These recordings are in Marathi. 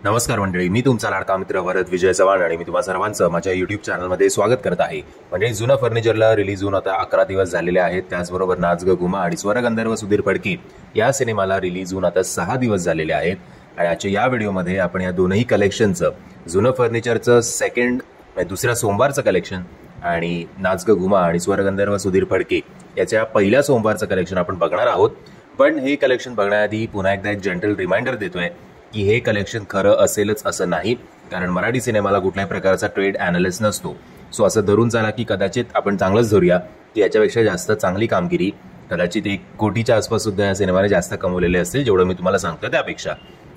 नमस्कार मंडळी, मी तुमचा लाडका मित्र वरद विजय चव्हाण आणि मी तुम्हा सर्वांचं माझ्या युट्यूब चॅनलमध्ये स्वागत करत आहे. म्हणजे जुनं फर्निचरला रिलीज होऊन आता 11 दिवस झालेले आहेत. त्याचबरोबर नाच ग घुमा आणि स्वरगंधर्व सुधीर फडके या सिनेमाला रिलीज होऊन आता 6 दिवस झालेले आहेत. आणि आजच्या या व्हिडिओमध्ये आपण या दोनही कलेक्शनचं, जुनं फर्निचरचं दुसऱ्या सोमवारचं कलेक्शन आणि नाच ग घुमा आणि स्वरगंधर्व सुधीर फडके याच्या पहिल्या सोमवारचं कलेक्शन आपण बघणार आहोत. पण हे कलेक्शन बघण्याआधी पुन्हा एकदा एक जनरल रिमाइंडर देतोय की हे कलेक्शन खरं असेलच असं नाही, कारण मराठी सिनेमाला कुठल्याही प्रकारचा ट्रेड ॲनालिस्ट नसतो. सो असं धरून चाला की कदाचित आपण चांगलंच धरूया की याच्यापेक्षा जास्त चांगली कामगिरी, कदाचित 1 कोटीच्या आसपास सुद्धा या सिनेमाने जास्त कमवलेले असतील जेवढं मी तुम्हाला सांगतो त्यापेक्षा.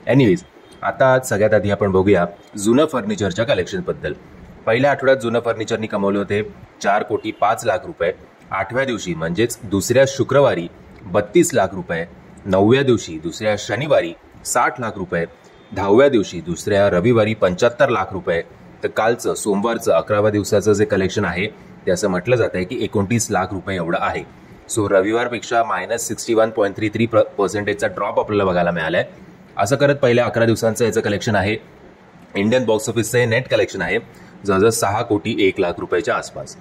एनिवेज, आता सगळ्यात आधी आपण बघूया जुनं फर्निचरच्या कलेक्शनबद्दल. पहिल्या आठवड्यात जुनं फर्निचरनी कमवले होते 4,05,00,000 रुपये. 8व्या दिवशी म्हणजेच दुसऱ्या शुक्रवारी 32 लाख रुपये. 9व्या दिवशी दुसऱ्या शनिवारी 60 लाख रुपये. 10व्या दिवशी दुसऱ्या रविवारी 75 लाख रुपये. तर कालचं सोमवारचं 11व्या दिवसाचं जे कलेक्शन आहे ते असं म्हटलं जात आहे की 29 लाख रुपये एवढं आहे. सो रविवारपेक्षा -61.33% ड्रॉप आपल्याला बघायला मिळाला आहे. असं करत पहिल्या 11 दिवसांचं याचं कलेक्शन आहे. इंडियन बॉक्स ऑफिसचं हे नेट कलेक्शन आहे जवळजवळ 6,01,00,000 रुपयाच्या आसपास.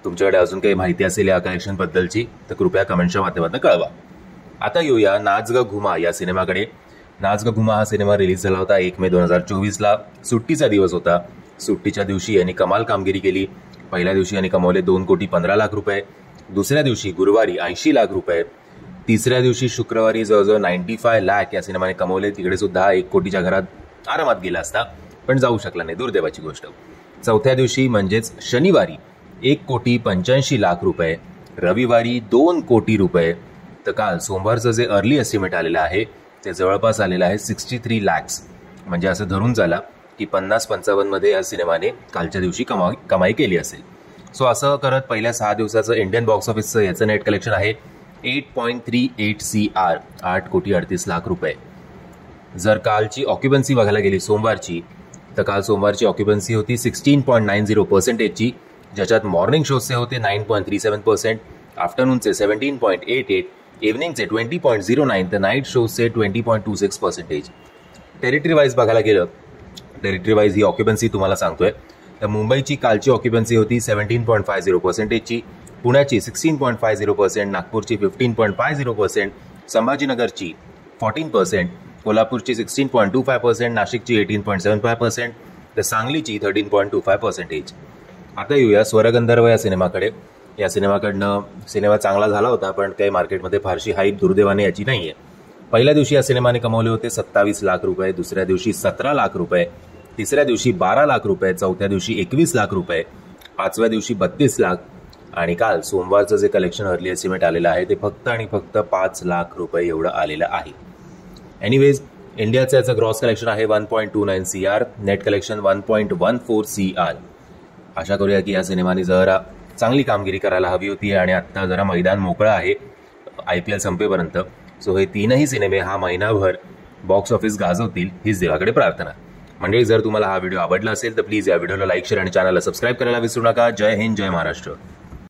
तुमच्याकडे अजून काही माहिती असेल या कलेक्शनबद्दलची तर कृपया कमेंटच्या माध्यमातून कळवा. आता येऊया नाच ग घुमा या सिनेमाकडे. नाच ग घुमा हा सिनेमा रिलीज झाला होता 1 मे 2024ला. सुट्टीचा दिवस होता. सुट्टीच्या दिवशी यांनी कमाल कामगिरी केली. पहिल्या दिवशी यांनी कमावले 2,15,00,000 रुपये. दुसऱ्या दिवशी गुरुवारी 80 लाख रुपये. तिसऱ्या दिवशी शुक्रवारी जवळजवळ 95 लाख या सिनेमाने कमवले. तिकडे सुद्धा 1 कोटीच्या घरात आरामात गेला असता, पण जाऊ शकला नाही, दुर्दैवाची गोष्ट. चौथ्या दिवशी म्हणजेच शनिवारी 1,85,00,000 रुपये. रविवारी 2 कोटी रुपये. तर काल सोमवारचं जे अर्ली एस्टिमेट आलेलं आहे ते जवळपास आलेलं आहे 63 लॅक्स. म्हणजे असं धरून झाला की 50-55 मध्ये या सिनेमाने कालच्या दिवशी कमाई केली असेल. सो असं करत पहिल्या 6 दिवसाचं इंडियन बॉक्स ऑफिसचं याचं नेट कलेक्शन आहे 8.38 CR, 8,38,00,000 रुपये. जर कालची ऑक्युपन्सी बघायला गेली सोमवारची, तर काल सोमवारची ऑक्युपन्सी होती 16.90%ची, ज्याच्यात मॉर्निंग शोचे होते 9.37%, आफ्टरनूनचे 17.88%, इव्हनिंगचे 20.09%, तर नाईट शोचे 20.26%. टेरिटरी वाईज बघायला गेलं, टेरिटरी वाईज ही ऑक्युपन्सी तुम्हाला सांगतोय. तर मुंबईची कालची ऑक्युपन्सी होती 17.50%ची, पुण्याची 16.50%, नागपूरची 15.50%, संभाजीनगरची 14%, कोल्हापूरची 16.25%, नाशिकची 18.75%, तर सांगलीची 13.25%. आता येऊया स्वरगंधर्व या सिनेमाकडे. या सिनेमा चांगला झाला होता, पण काही मार्केटमध्ये फारशी हाईप दुर्दैवाने याची नाही आहे. पहिल्या दिवशी या सिनेमाने कमवले होते 27 लाख रुपये. दुसऱ्या दिवशी 17 लाख रुपये. तिसऱ्या दिवशी 12 लाख रुपये. चौथ्या दिवशी 21 लाख रुपये. 5व्या दिवशी 32 लाख. आणि काल सोमवारचं जे कलेक्शन अर्ली एस्टिमेट आलेलं आहे ते फक्त आणि फक्त 5 लाख रुपये एवढं आलेलं आहे. एनिवेज, इंडियाचं याचं ग्रॉस कलेक्शन आहे 1.29 CR, नेट कलेक्शन 1.14 CR. आशा करूया की या सिनेमाने जरा चांगली कामगिरी करायला हवी होती आणि आत्ता जरा मैदान मोकळं आहे IPL संपेपर्यंत. सो हे तीनही सिनेमे हा महिनाभर बॉक्स ऑफिस गाजवतील हीच देवाकडे प्रार्थना. म्हणजे जर तुम्हाला हा व्हिडिओ आवडला असेल तर प्लीज या व्हिडिओला लाईक, शेअर आणि चॅनलला सबस्क्राईब करायला विसरू नका. जय हिंद, जय महाराष्ट्र.